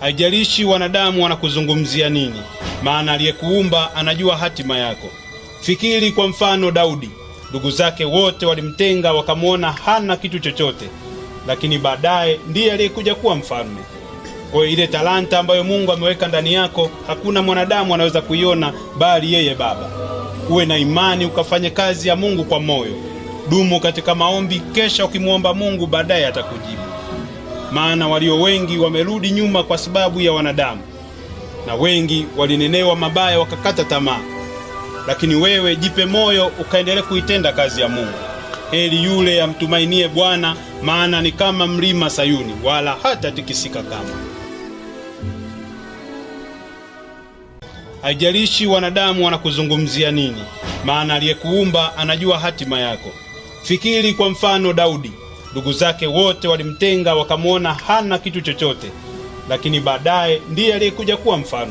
Haijalishi wanadamu wanakuzungumzia nini, maana aliyekuumba anajua hatima yako. Fikiri kwa mfano Daudi. Ndugu zake wote walimtenga, wakamuona hana kitu chochote, lakini baadaye ndiye aliyekuja kuwa mfalme. Kwa ile talanta ambayo Mungu ameweka ndani yako, hakuna mwanadamu anaweza kuiona bali yeye Baba. Uwe na imani, ukafanye kazi ya Mungu kwa moyo. Dumu katika maombi, kesha ukimuomba Mungu, baadaye atakujibu. Maana walio wengi wamerudi nyuma kwa sababu ya wanadamu, na wengi walinenewa mabaya wakakata tamaa. Lakini wewe jipe moyo, ukaendelee kuitenda kazi ya Mungu. Heri yule amtumainie Bwana, maana ni kama mlima Sayuni, wala hata tikisika kamwe. Haijalishi wanadamu wanakuzungumzia nini, maana aliyekuumba anajua hatima yako. Fikiri kwa mfano Daudi. Ndugu zake wote walimtenga, wakamuona hana kitu chochote, lakini baadaye ndiye aliyekuja kuwa mfalme.